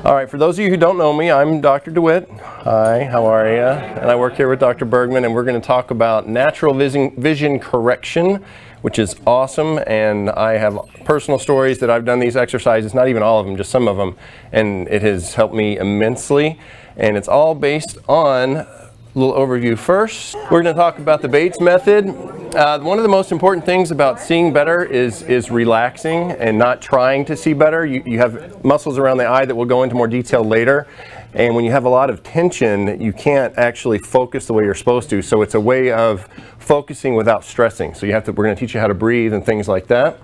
All right, for those of you who don't know me, I'm Dr. DeWitt. Hi, how are you? And I work here with Dr. Bergman, and we're going to talk about natural vision correction, which is awesome. And I have personal stories that I've done these exercises, not even all of them, just some of them, and it has helped me immensely. And it's all based on a little overview first. We're going to talk about the Bates method. One of the most important things about seeing better is relaxing and not trying to see better. You have muscles around the eye that we'll go into more detail later. And when you have a lot of tension, you can't actually focus the way you're supposed to. So it's a way of focusing without stressing. So we're going to teach you how to breathe and things like that.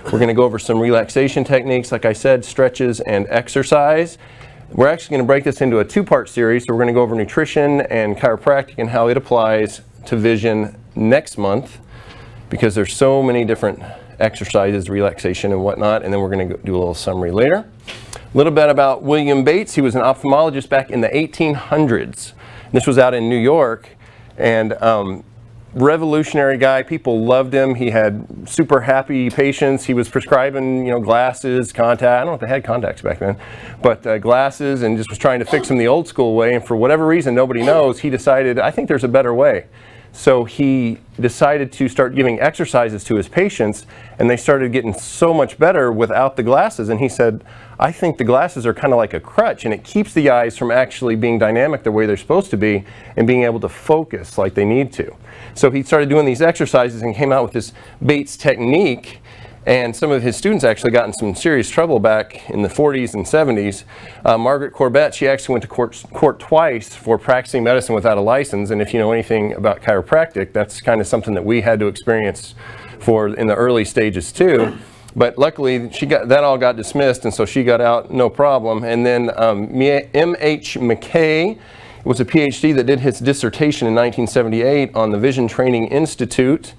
We're going to go over some relaxation techniques, like I said, stretches and exercise. We're actually going to break this into a two-part series. So we're going to go over nutrition and chiropractic and how it applies to vision next month, because there's so many different exercises, relaxation and whatnot, and then we're going to do a little summary later. A little bit about William Bates. He was an ophthalmologist back in the 1800s. This was out in New York, and revolutionary guy. People loved him. He had super happy patients. He was prescribing, glasses, contact. I don't know if they had contacts back then, but glasses, and just was trying to fix them the old school way. And for whatever reason, nobody knows, he decided, I think there's a better way. So he decided to start giving exercises to his patients, and they started getting so much better without the glasses. And he said, I think the glasses are kind of like a crutch, and it keeps the eyes from actually being dynamic the way they're supposed to be and being able to focus like they need to. So he started doing these exercises and came out with this Bates technique. And some of his students actually got in some serious trouble back in the 40s and 70s. Margaret Corbett, she actually went to court twice for practicing medicine without a license. And if you know anything about chiropractic, that's kind of something that we had to experience in the early stages too. But luckily, that all got dismissed, and so she got out no problem. And then M.H. McKay was a PhD that did his dissertation in 1978 on the Vision Training Institute.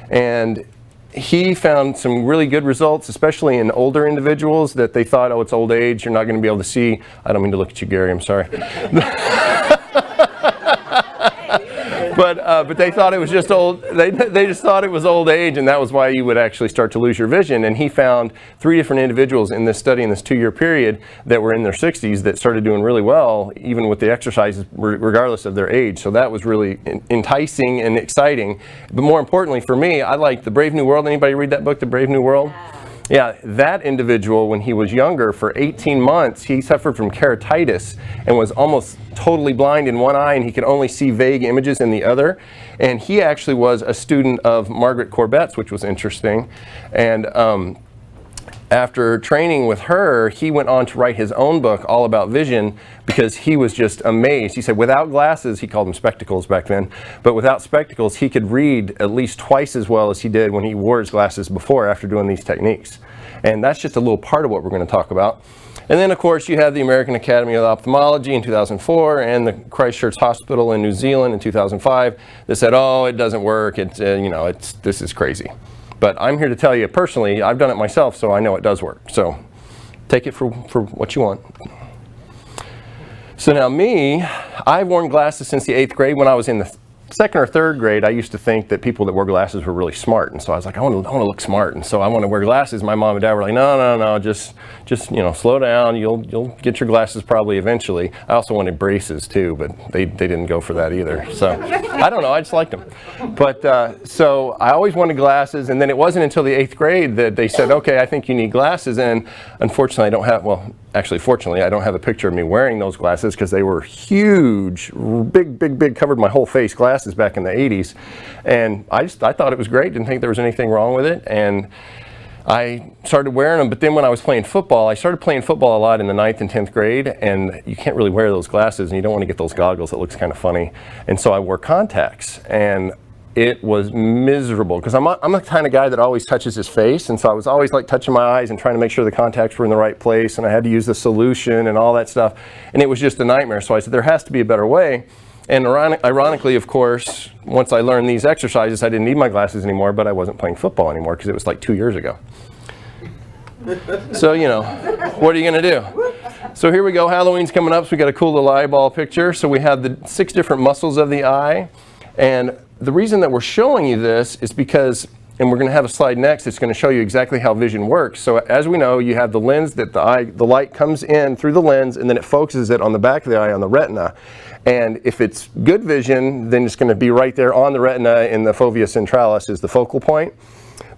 And he found some really good results, especially in older individuals, that they thought, oh, it's old age, you're not going to be able to see. I don't mean to look at you, Gary, I'm sorry. But they thought it was just old. They just thought it was old age, and that was why you would actually start to lose your vision. And he found 3 different individuals in this study, in this 2-year period, that were in their 60s that started doing really well, even with the exercises, regardless of their age. So that was really enticing and exciting. But more importantly for me, I like The Brave New World. Anybody read that book, The Brave New World? Yeah, that individual, when he was younger, for 18 months, he suffered from keratitis and was almost totally blind in one eye, and he could only see vague images in the other. And he actually was a student of Margaret Corbett's, which was interesting. And after training with her, he went on to write his own book all about vision, because he was just amazed. He said without glasses, he called them spectacles back then, but without spectacles, he could read at least twice as well as he did when he wore his glasses before, after doing these techniques. And that's just a little part of what we're going to talk about. And then, of course, you have the American Academy of Ophthalmology in 2004 and the Christchurch Hospital in New Zealand in 2005 that said, oh, it doesn't work, this is crazy. But I'm here to tell you personally, I've done it myself, so I know it does work. So take it for what you want. So now me, I've worn glasses since the 8th grade. When I was in the 2nd or 3rd grade, I used to think that people that wore glasses were really smart. And so I was like, I want to look smart. And so I want to wear glasses. My mom and dad were like, no, just slow down. You'll get your glasses probably eventually. I also wanted braces too, but they didn't go for that either. So I don't know, I just liked them. But so I always wanted glasses. And then it wasn't until the 8th grade that they said, okay, I think you need glasses. And unfortunately, I don't have, fortunately, I don't have a picture of me wearing those glasses, because they were huge, big, covered my whole face glasses back in the 80s. And I thought it was great, didn't think there was anything wrong with it. And I started wearing them, but then when I was playing football, I started playing football a lot in the 9th and 10th grade, and you can't really wear those glasses, and you don't want to get those goggles. It looks kind of funny. And so I wore contacts, and it was miserable, because I'm the kind of guy that always touches his face, and so I was always like touching my eyes and trying to make sure the contacts were in the right place, and I had to use the solution and all that stuff, and it was just a nightmare. So I said, there has to be a better way. And ironically, of course, once I learned these exercises, I didn't need my glasses anymore, but I wasn't playing football anymore, because it was like 2 years ago. So, what are you going to do? So here we go. Halloween's coming up, so we got a cool little eyeball picture. So we have the 6 different muscles of the eye. And the reason that we're showing you this is because and we're going to have a slide next that's going to show you exactly how vision works. So as we know, you have the lens that the light comes in through the lens, and then it focuses it on the back of the eye on the retina. And if it's good vision, then it's going to be right there on the retina, and the fovea centralis is the focal point.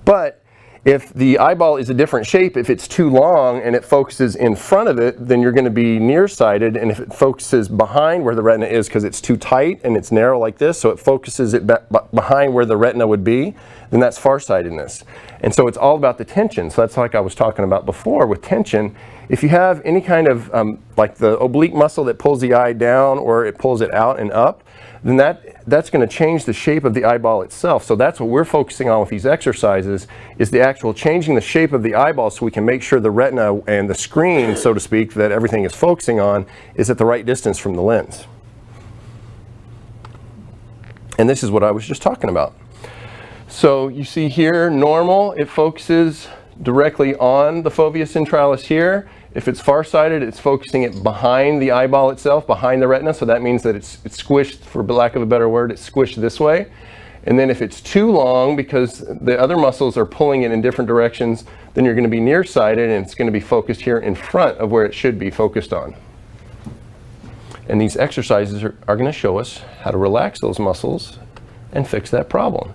But if the eyeball is a different shape, if it's too long and it focuses in front of it, then you're going to be nearsighted. And if it focuses behind where the retina is because it's too tight and it's narrow like this, so it focuses it behind where the retina would be, then that's farsightedness. And so it's all about the tension. So that's like I was talking about before with tension. If you have any kind of like the oblique muscle that pulls the eye down or it pulls it out and up, then that's going to change the shape of the eyeball itself. So that's what we're focusing on with these exercises, is the actual changing the shape of the eyeball so we can make sure the retina and the screen, so to speak, that everything is focusing on is at the right distance from the lens. And this is what I was just talking about. So you see here, normal, it focuses directly on the fovea centralis here. If it's farsighted, it's focusing it behind the eyeball itself, behind the retina, so that means that it's squished, for lack of a better word, it's squished this way. And then if it's too long, because the other muscles are pulling it in different directions, then you're going to be nearsighted, and it's going to be focused here in front of where it should be focused on. And these exercises are going to show us how to relax those muscles and fix that problem.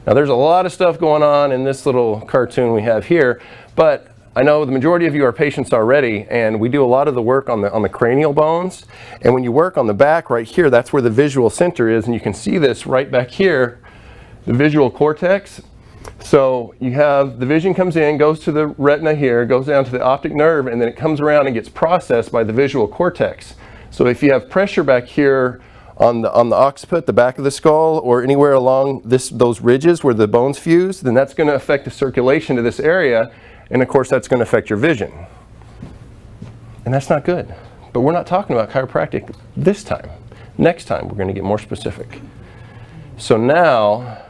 Now there's a lot of stuff going on in this little cartoon we have here, but I know the majority of you are patients already, and we do a lot of the work on the cranial bones. And when you work on the back right here, that's where the visual center is, and you can see this right back here, the visual cortex. So you have the vision comes in, goes to the retina here, goes down to the optic nerve, and then it comes around and gets processed by the visual cortex. So if you have pressure back here on the occiput, the back of the skull, or anywhere along those ridges where the bones fuse, then that's going to affect the circulation to this area. And of course, that's going to affect your vision. And that's not good. But we're not talking about chiropractic this time. Next time, we're going to get more specific. So now,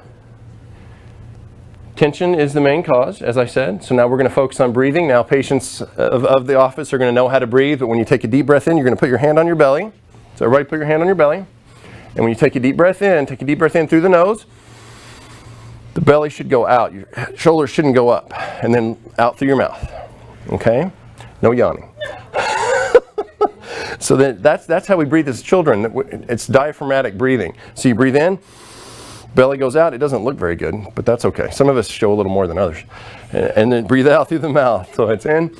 tension is the main cause, as I said. So now we're going to focus on breathing. Now, patients of the office are going to know how to breathe. But when you take a deep breath in, you're going to put your hand on your belly. So everybody put your hand on your belly. And when you take a deep breath in through the nose. The belly should go out. Your shoulders shouldn't go up. And then out through your mouth. Okay? No yawning. So that's how we breathe as children. It's diaphragmatic breathing. So you breathe in, belly goes out. It doesn't look very good, but that's okay. Some of us show a little more than others. And then breathe out through the mouth. So it's in,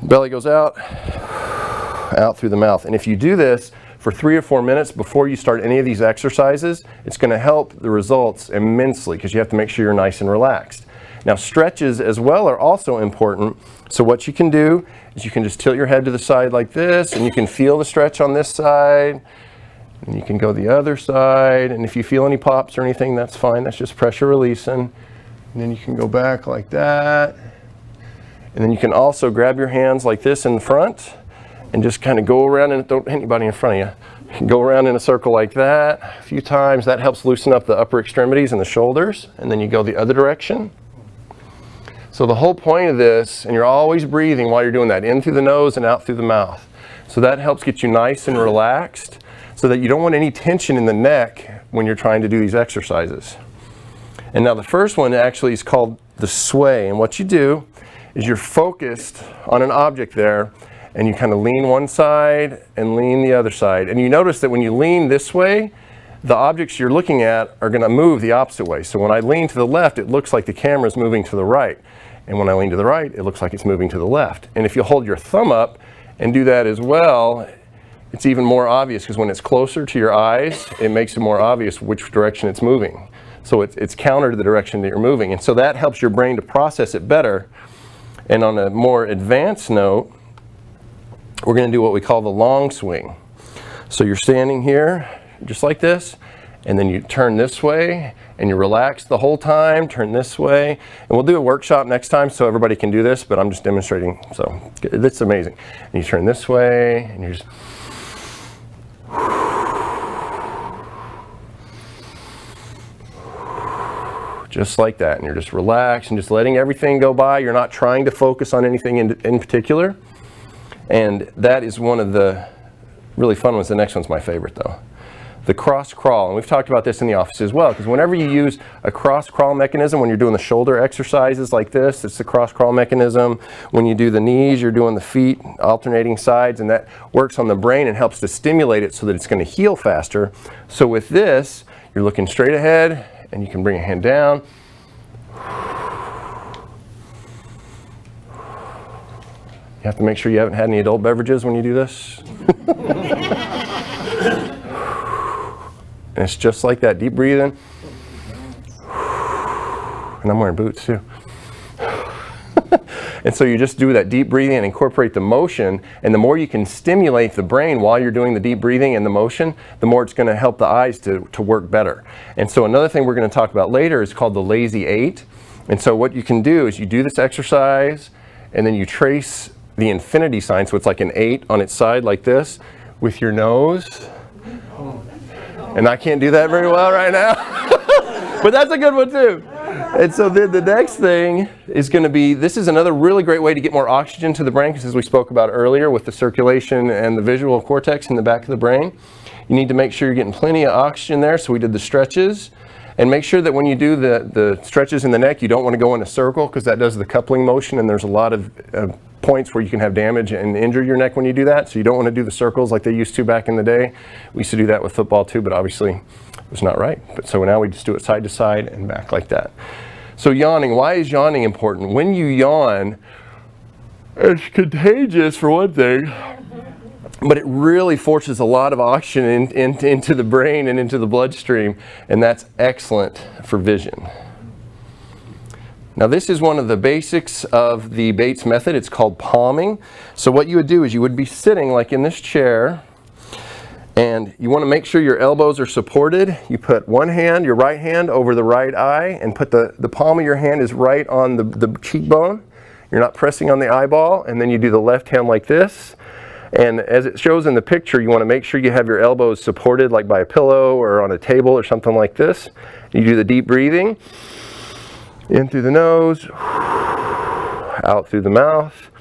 belly goes out through the mouth. And if you do this for 3 or 4 minutes before you start any of these exercises, it's going to help the results immensely because you have to make sure you're nice and relaxed. Now stretches as well are also important. So what you can do is you can just tilt your head to the side like this, and you can feel the stretch on this side, and you can go the other side, and if you feel any pops or anything, that's fine. That's just pressure releasing. And then you can go back like that. And then you can also grab your hands like this in the front and just kind of go around, and don't hit anybody in front of you. You can go around in a circle like that a few times. That helps loosen up the upper extremities and the shoulders. And then you go the other direction. So the whole point of this, and you're always breathing while you're doing that, in through the nose and out through the mouth. So that helps get you nice and relaxed so that you don't want any tension in the neck when you're trying to do these exercises. And now the first one actually is called the sway. And what you do is you're focused on an object there, and you kind of lean one side and lean the other side. And you notice that when you lean this way, the objects you're looking at are going to move the opposite way. So when I lean to the left, it looks like the camera's moving to the right. And when I lean to the right, it looks like it's moving to the left. And if you hold your thumb up and do that as well, it's even more obvious, because when it's closer to your eyes, it makes it more obvious which direction it's moving. So it's counter to the direction that you're moving. And so that helps your brain to process it better. And on a more advanced note, we're going to do what we call the long swing. So you're standing here just like this, and then you turn this way, and you relax the whole time, turn this way. And we'll do a workshop next time so everybody can do this, but I'm just demonstrating, so it's amazing. And you turn this way, and you just like that, and you're just relaxed and just letting everything go by. You're not trying to focus on anything in particular. And that is one of the really fun ones. The next one's my favorite though. the cross crawl. And we've talked about this in the office as well, because whenever you use a cross crawl mechanism, when you're doing the shoulder exercises like this, it's the cross crawl mechanism. When you do the knees, you're doing the feet alternating sides, and that works on the brain and helps to stimulate it so that it's going to heal faster. So with this, you're looking straight ahead, and you can bring a hand down. You have to make sure you haven't had any adult beverages when you do this. And it's just like that, deep breathing. And I'm wearing boots too. And so you just do that deep breathing and incorporate the motion, and the more you can stimulate the brain while you're doing the deep breathing and the motion, the more it's going to help the eyes to work better. And so another thing we're going to talk about later is called the lazy 8. And so what you can do is you do this exercise, and then you trace the infinity sign, so it's like an 8 on its side like this, with your nose. And I can't do that very well right now, but that's a good one too. And so then the next thing is going to be, this is another really great way to get more oxygen to the brain, because as we spoke about earlier with the circulation and the visual cortex in the back of the brain, you need to make sure you're getting plenty of oxygen there. So we did the stretches, and make sure that when you do the stretches in the neck, you don't want to go in a circle, because that does the coupling motion, and there's a lot of points where you can have damage and injure your neck when you do that. So you don't want to do the circles like they used to back in the day. We used to do that with football too, but obviously it was not right. But so now we just do it side to side and back like that. So yawning, why is yawning important? When you yawn, it's contagious for one thing, but it really forces a lot of oxygen into the brain and into the bloodstream, and that's excellent for vision. Now this is one of the basics of the Bates method. It's called palming. So what you would do is you would be sitting like in this chair, and you want to make sure your elbows are supported. You put one hand, your right hand, over the right eye, and put the palm of your hand is right on the cheekbone. You're not pressing on the eyeball, and then you do the left hand like this. And as it shows in the picture, you want to make sure you have your elbows supported like by a pillow or on a table or something like this. You do the deep breathing. In through the nose, out through the mouth.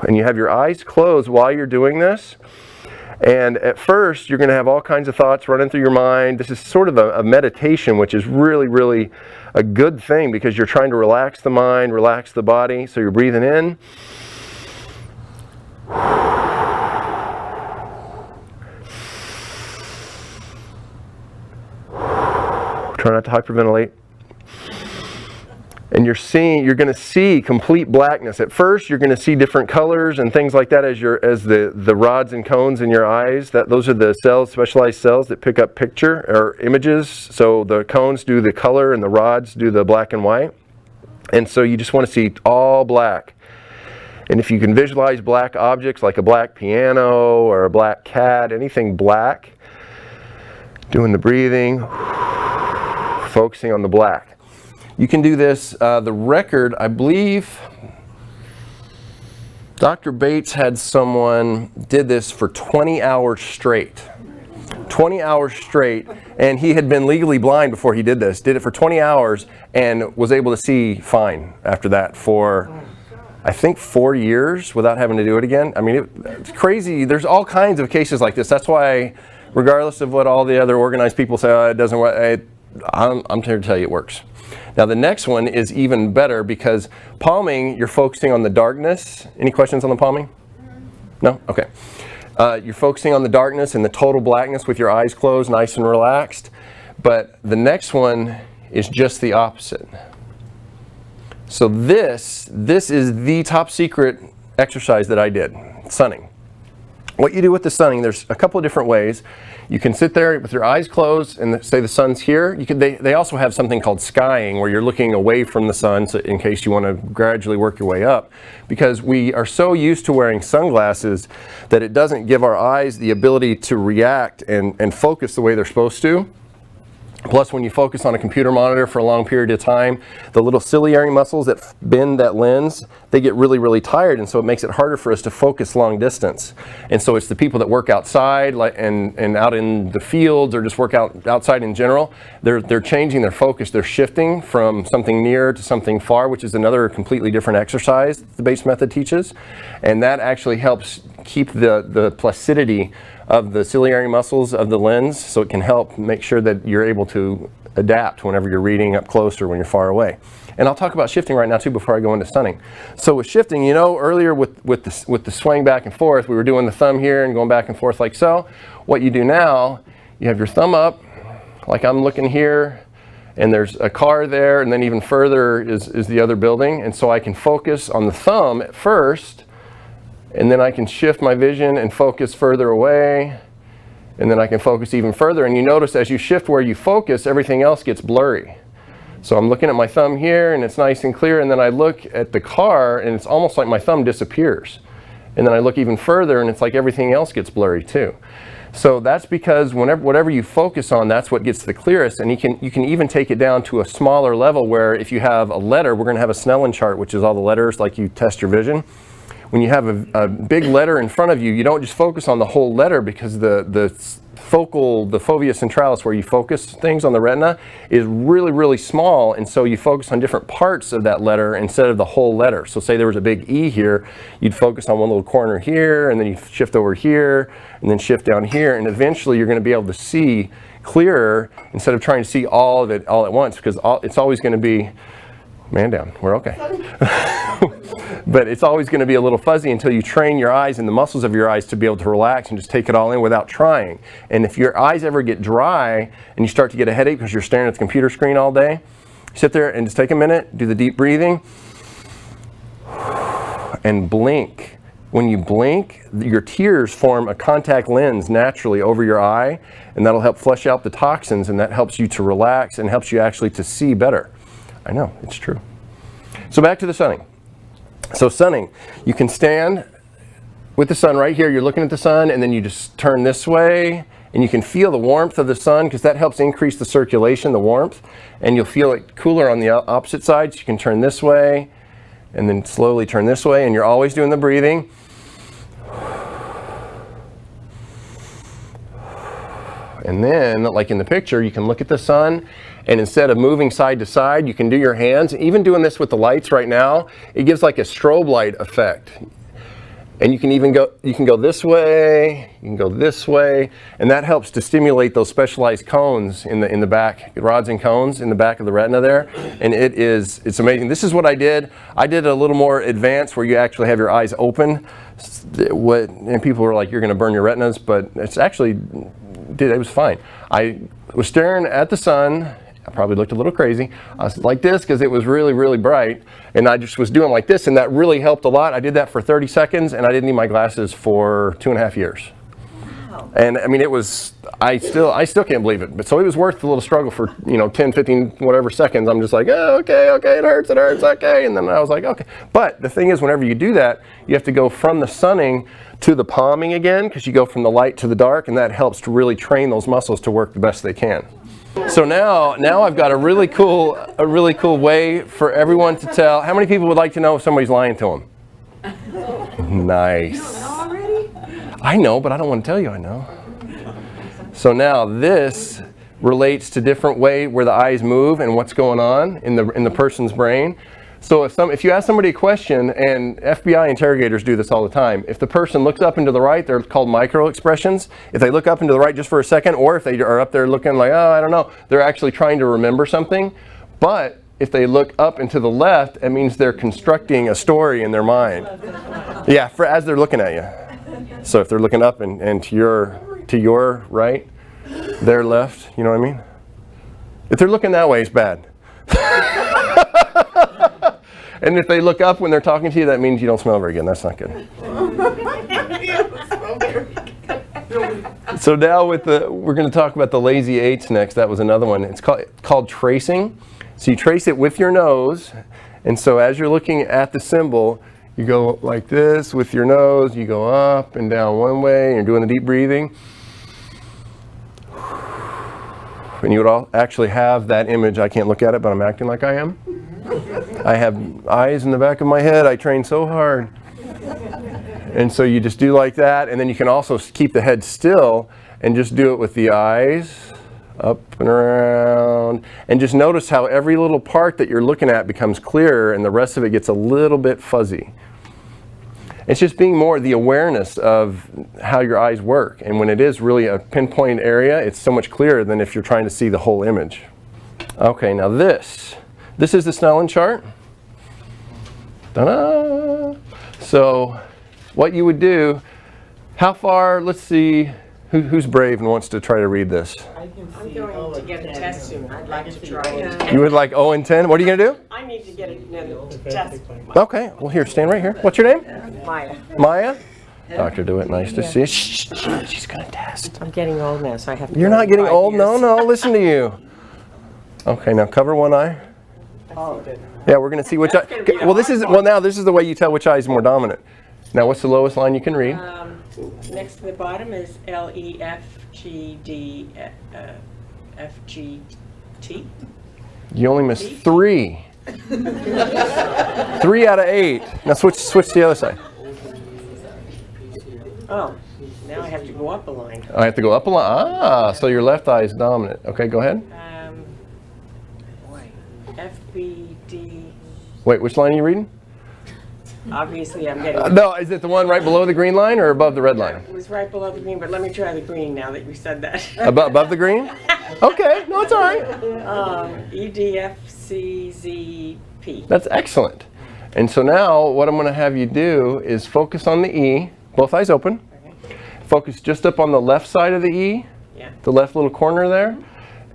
And you have your eyes closed while you're doing this. And at first, you're going to have all kinds of thoughts running through your mind. This is sort of a meditation, which is really, really a good thing, because you're trying to relax the mind, relax the body. So you're breathing in. Try not to hyperventilate. And you're going to see complete blackness. At first, you're going to see different colors and things like that as the rods and cones in your eyes. Those are the cells, specialized cells that pick up picture or images. So the cones do the color and the rods do the black and white. And so you just want to see all black. And if you can visualize black objects like a black piano or a black cat, anything black, doing the breathing, focusing on the black. You can do this, the record, I believe, Dr. Bates had someone did this for 20 hours straight. 20 hours straight, and he had been legally blind before he did this. Did it for 20 hours and was able to see fine after that for, I think, 4 years without having to do it again. I mean, it's crazy. There's all kinds of cases like this. That's why, regardless of what all the other organized people say, oh, it doesn't work, I'm here to tell you it works. Now the next one is even better, because palming, you're focusing on the darkness. Any questions on the palming? No? Okay. You're focusing on the darkness and the total blackness with your eyes closed, nice and relaxed. But the next one is just the opposite. So this is the top secret exercise that I did, sunning. What you do with the sunning, there's a couple of different ways. You can sit there with your eyes closed and say the sun's here. They also have something called skying, where you're looking away from the sun, so in case you want to gradually work your way up. Because we are so used to wearing sunglasses that it doesn't give our eyes the ability to react and focus the way they're supposed to. Plus, when you focus on a computer monitor for a long period of time, the little ciliary muscles that bend that lens, they get really, really tired, and so it makes it harder for us to focus long distance. And so it's the people that work outside and out in the fields, or just work outside in general, they're changing their focus. They're shifting from something near to something far, which is another completely different exercise the Bates method teaches. And that actually helps keep the placidity of the ciliary muscles of the lens, so it can help make sure that you're able to adapt whenever you're reading up close or when you're far away. And I'll talk about shifting right now too before I go into stunning. So with shifting, you know, earlier with the swing back and forth, we were doing the thumb here and going back and forth like so. What you do now, you have your thumb up, like I'm looking here, and there's a car there, and then even further is the other building. And so I can focus on the thumb at first, and then I can shift my vision and focus further away, and then I can focus even further. And you notice as you shift where you focus, everything else gets blurry. So I'm looking at my thumb here, and it's nice and clear, and then I look at the car, and it's almost like my thumb disappears. And then I look even further, and it's like everything else gets blurry too. So that's because whatever you focus on, that's what gets the clearest. And you can even take it down to a smaller level where if you have a letter, we're going to have a Snellen chart, which is all the letters, like you test your vision. When you have a big letter in front of you, you don't just focus on the whole letter, because the fovea centralis, where you focus things on the retina, is really, really small. And so you focus on different parts of that letter instead of the whole letter. So say there was a big E here, you'd focus on one little corner here, and then you shift over here, and then shift down here. And eventually you're going to be able to see clearer instead of trying to see all of it all at once, because it's always going to be, man down, we're okay. But it's always going to be a little fuzzy until you train your eyes and the muscles of your eyes to be able to relax and just take it all in without trying. And if your eyes ever get dry and you start to get a headache because you're staring at the computer screen all day, sit there and just take a minute, do the deep breathing, and blink. When you blink, your tears form a contact lens naturally over your eye, and that'll help flush out the toxins, and that helps you to relax and helps you actually to see better. I know, it's true. So back to the sunning. So sunning, you can stand with the sun right here. You're looking at the sun, and then you just turn this way, and you can feel the warmth of the sun, because that helps increase the circulation, the warmth, and you'll feel it cooler on the opposite side. So you can turn this way, and then slowly turn this way, and you're always doing the breathing. And then, like in the picture, you can look at the sun, and instead of moving side to side, you can do your hands. Even doing this with the lights right now, it gives like a strobe light effect. And you can even go, this way, you can go this way, and that helps to stimulate those specialized cones in the back, rods and cones in the back of the retina there. And it's amazing. This is what I did. I did a little more advanced, where you actually have your eyes open. And people were like, you're going to burn your retinas, but it's actually, it was fine. I was staring at the sun. I probably looked a little crazy. I was like this because it was really, really bright. And I just was doing like this, and that really helped a lot. I did that for 30 seconds, and I didn't need my glasses for 2.5 years. Wow. And I mean, it was, I still can't believe it. But so it was worth the little struggle for, 10, 15, whatever seconds. I'm just like, oh, okay, it hurts, okay. And then I was like, okay. But the thing is, whenever you do that, you have to go from the sunning to the palming again, because you go from the light to the dark, and that helps to really train those muscles to work the best they can. So now I've got a really cool way for everyone to tell. How many people would like to know if somebody's lying to them? Nice. I know, but I don't want to tell you I know. So now this relates to different way where the eyes move and what's going on in the person's brain. So if you ask somebody a question, and FBI interrogators do this all the time, if the person looks up and to the right, they're called micro expressions. If they look up and to the right just for a second, or if they are up there looking like, oh, I don't know, they're actually trying to remember something. But if they look up and to the left, it means they're constructing a story in their mind. Yeah, as they're looking at you. So if they're looking up and to your right, their left, you know what I mean? If they're looking that way, it's bad. And if they look up when they're talking to you, that means you don't smell very good. That's not good. So now we're going to talk about the lazy 8s next. That was another one. It's called tracing. So you trace it with your nose. And so as you're looking at the symbol, you go like this with your nose. You go up and down one way. You're doing the deep breathing. And you would actually have that image. I can't look at it, but I'm acting like I am. I have eyes in the back of my head. I train so hard. And so you just do like that, and then you can also keep the head still and just do it with the eyes up and around. And just notice how every little part that you're looking at becomes clearer, and the rest of it gets a little bit fuzzy. It's just being more the awareness of how your eyes work. And when it is really a pinpoint area, it's so much clearer than if you're trying to see the whole image. Okay, now this is the Snellen chart. Ta-da! So what you would do, how far, let's see, who's brave and wants to try to read this? I'm going to get a test soon. I'd like to try it. You would like 0 and 10? What are you going to do? I need to get a test. Okay, well here, stand right here. What's your name? Maya. Maya? Dr. DeWitt, nice to see you. Shh, she's going to test. I'm getting old now, so I have to. You're not getting old? No, listen to you. Okay, now cover one eye. Oh. Yeah, we're going to see which eye. Well, this is the way you tell which eye is more dominant. Now, what's the lowest line you can read? Next to the bottom is L-E-F-G-D, F-G-T. You only missed 3. 3 out of 8. Now switch to the other side. Oh, now I have to go up a line. I have to go up a line. Ah, so your left eye is dominant. Okay, go ahead. F-B-D. Wait, which line are you reading? Obviously, I'm getting. No, is it the one right below the green line or above the red line? It was right below the green, but let me try the green now that you said that. Above the green? Okay, no, it's all right. E-D-F-C-Z-P. That's excellent. And so now what I'm going to have you do is focus on the E, both eyes open. Okay. Focus just up on the left side of the E, the left little corner there,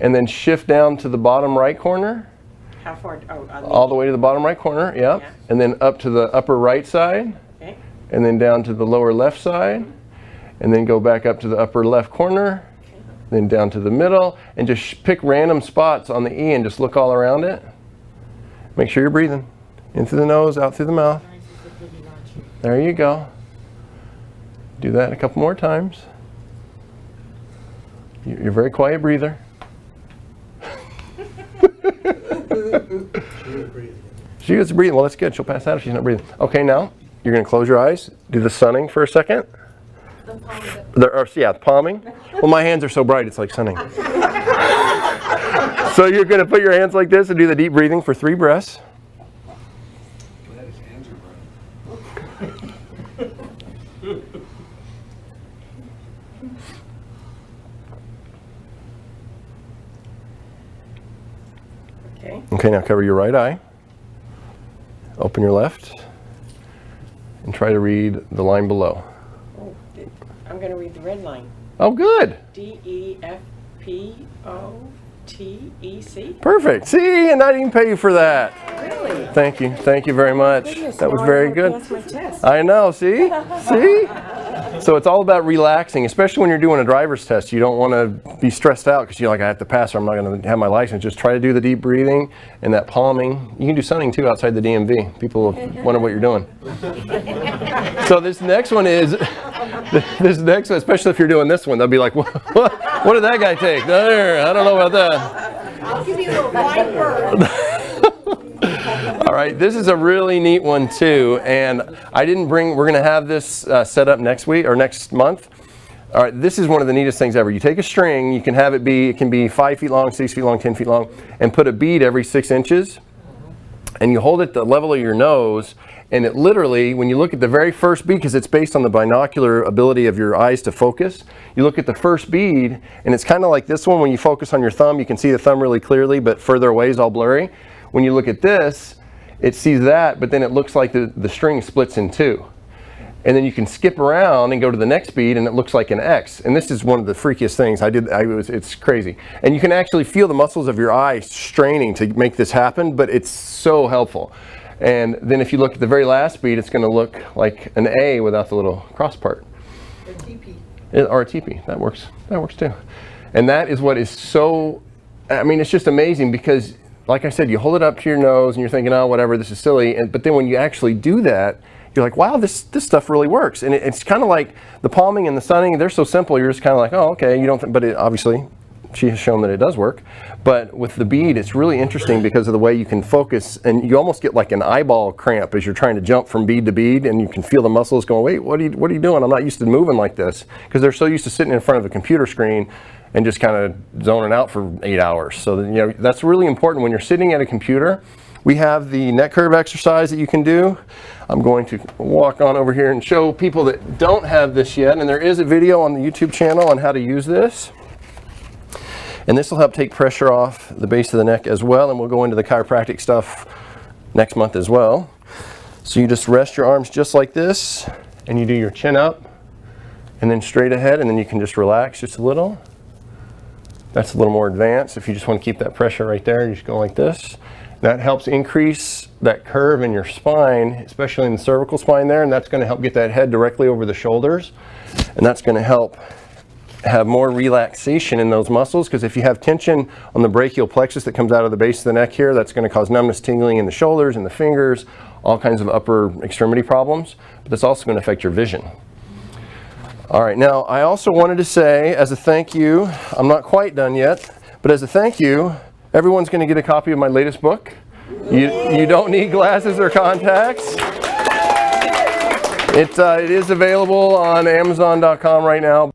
and then shift down to the bottom right corner. How far? Oh, all the way to the bottom right corner, yeah. And then up to the upper right side, and then down to the lower left side, and then go back up to the upper left corner, then down to the middle, and just pick random spots on the E and just look all around it. Make sure you're breathing. In through the nose, out through the mouth. There you go. Do that a couple more times. You're a very quiet breather. She was breathing. Well, that's good. She'll pass out if she's not breathing. Okay, now you're going to close your eyes. Do the sunning for a second. The palming. Well, my hands are so bright, it's like sunning. So you're going to put your hands like this and do the deep breathing for 3 breaths. Okay, now cover your right eye. Open your left. And try to read the line below. Oh, I'm going to read the red line. Oh, good. D-E-F-P-O-T-E-C. Perfect. See, and I didn't even pay you for that. Really? Thank you. Thank you very much. Goodness, that was very good. Pass my test. I know. See? See? So it's all about relaxing, especially when you're doing a driver's test. You don't want to be stressed out because you're like, I have to pass or I'm not going to have my license. Just try to do the deep breathing and that palming. You can do sunning too outside the DMV. People will wonder what you're doing. So this next one, especially if you're doing this one, they'll be like, what did that guy take? I don't know about that. I'll give you a white bird. All right, this is a really neat one too, and we're going to have this set up next week or next month. All right, this is one of the neatest things ever. You take a string, it can be 5 feet long, 6 feet long, 10 feet long, and put a bead every 6 inches, and you hold it at the level of your nose, and it literally, when you look at the very first bead, because it's based on the binocular ability of your eyes to focus, you look at the first bead, and it's kind of like this one. When you focus on your thumb, you can see the thumb really clearly, but further away is all blurry. When you look at this, it sees that, but then it looks like the string splits in 2. And then you can skip around and go to the next bead, and it looks like an X. And this is one of the freakiest things it's crazy. And you can actually feel the muscles of your eye straining to make this happen, but it's so helpful. And then if you look at the very last bead, it's going to look like an A without the little cross part. A TP. Or a TP. That works too. And that is what is so, it's just amazing because, like I said, you hold it up to your nose and you're thinking, oh, whatever, this is silly. But then when you actually do that, you're like, wow, this stuff really works. And it's kind of like the palming and the sunning, they're so simple, you're just kind of like, oh, okay, you don't but obviously, she has shown that it does work. But with the bead, it's really interesting because of the way you can focus, and you almost get like an eyeball cramp as you're trying to jump from bead to bead, and you can feel the muscles going, wait, what are you doing? I'm not used to moving like this. Because they're so used to sitting in front of a computer screen and just kind of zoning out for 8 hours. So that's really important when you're sitting at a computer. We have the neck curve exercise that you can do. I'm going to walk on over here and show people that don't have this yet, and there is a video on the YouTube channel on how to use this. And this will help take pressure off the base of the neck as well, and we'll go into the chiropractic stuff next month as well. So you just rest your arms just like this, and you do your chin up, and then straight ahead, and then you can just relax just a little. That's a little more advanced. If you just want to keep that pressure right there, you just go like this. That helps increase that curve in your spine, especially in the cervical spine there, and that's going to help get that head directly over the shoulders. And that's going to help have more relaxation in those muscles, because if you have tension on the brachial plexus that comes out of the base of the neck here, that's going to cause numbness, tingling in the shoulders and the fingers, all kinds of upper extremity problems. But that's also going to affect your vision. All right, now I also wanted to say, as a thank you, I'm not quite done yet, but as a thank you, everyone's going to get a copy of my latest book. You don't need glasses or contacts. It is available on Amazon.com right now.